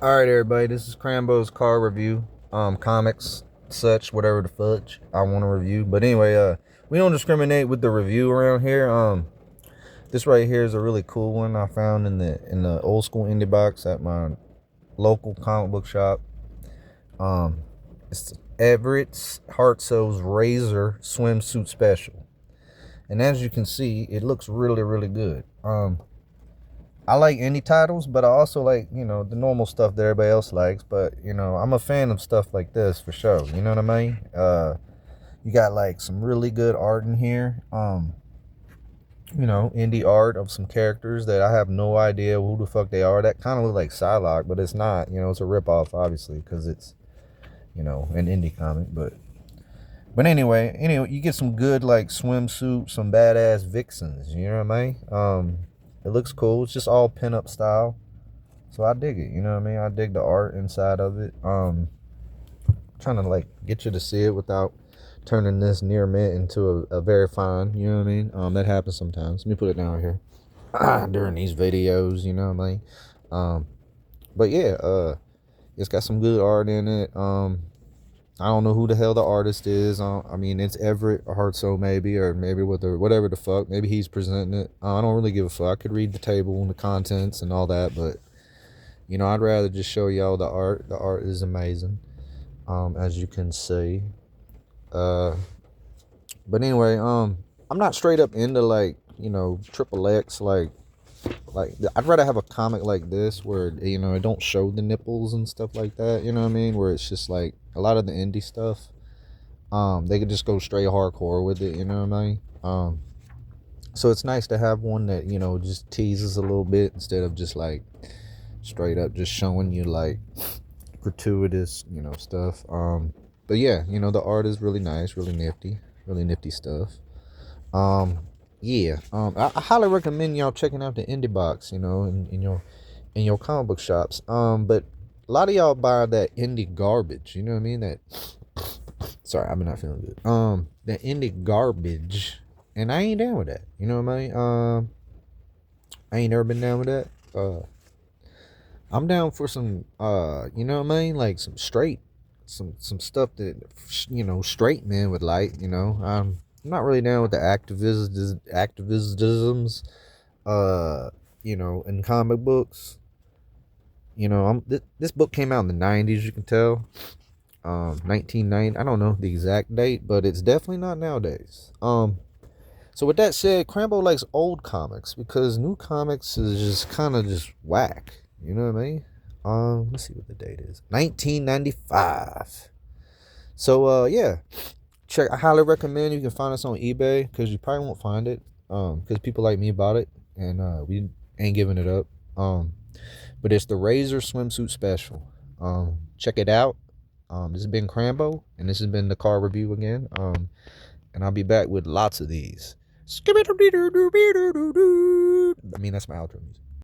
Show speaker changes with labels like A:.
A: All right, everybody. This is Crambo's car review. Comics, such, whatever the fudge I want to review. But anyway, we don't discriminate with the review around here. This right here is a really cool one I found in the old school indie box at my local comic book shop. It's Everett's Heart Sew's Razor Swimsuit Special, and as you can see, it looks really, really good. I like indie titles, but I also like, the normal stuff that everybody else likes. But, I'm a fan of stuff like this for sure. You know what I mean? You got like some really good art in here. Indie art of some characters that I have no idea who the fuck they are. That kind of look like Psylocke, but it's not. It's a ripoff, obviously, because it's, an indie comic. But anyway, you get some good like swimsuit, some badass vixens. You know what I mean? It looks cool. It's just all pinup style, so I dig it. You know what I mean? I dig the art inside of it. Trying to like get you to see it without turning this near mint into a very fine. You know what I mean? That happens sometimes. Let me put it down here during these videos. You know what I mean? But yeah, it's got some good art in it. I don't know who the hell the artist is. I mean, it's Everett Hartsoe maybe, or maybe whatever the fuck. Maybe he's presenting it. I don't really give a fuck. I could read the table and the contents and all that, but I'd rather just show y'all the art. The art is amazing, as you can see. But anyway, I'm not straight up into like triple X like I'd rather have a comic like this where it don't show the nipples and stuff like that. You know what I mean? Where it's just like a lot of the indie stuff. They could just go straight hardcore with it. You know what I mean? So it's nice to have one that just teases a little bit instead of just like straight up just showing you like gratuitous stuff. But yeah, the art is really nice, really nifty stuff. Yeah, I highly recommend y'all checking out the indie box, in your comic book shops. But a lot of y'all buy that indie garbage, you know what I mean? That sorry, I'm not feeling good. That indie garbage, and I ain't down with that. You know what I mean? I ain't never been down with that. I'm down for some, you know what I mean? Like some straight, some stuff that straight men would like. I'm not really down with the activisms, in comic books. This book came out in the 90s, you can tell. 1990. I don't know the exact date, but it's definitely not nowadays. So with that said, Crambo likes old comics because new comics is just kind of just whack. You know what I mean? Let's see what the date is. 1995. So yeah, I highly recommend. You can find us on eBay because you probably won't find it. Because people like me bought it and we ain't giving it up. But it's the Razor Swimsuit Special. Check it out. This has been Crambo, and this has been the car review again. And I'll be back with lots of these. I mean, that's my outro music.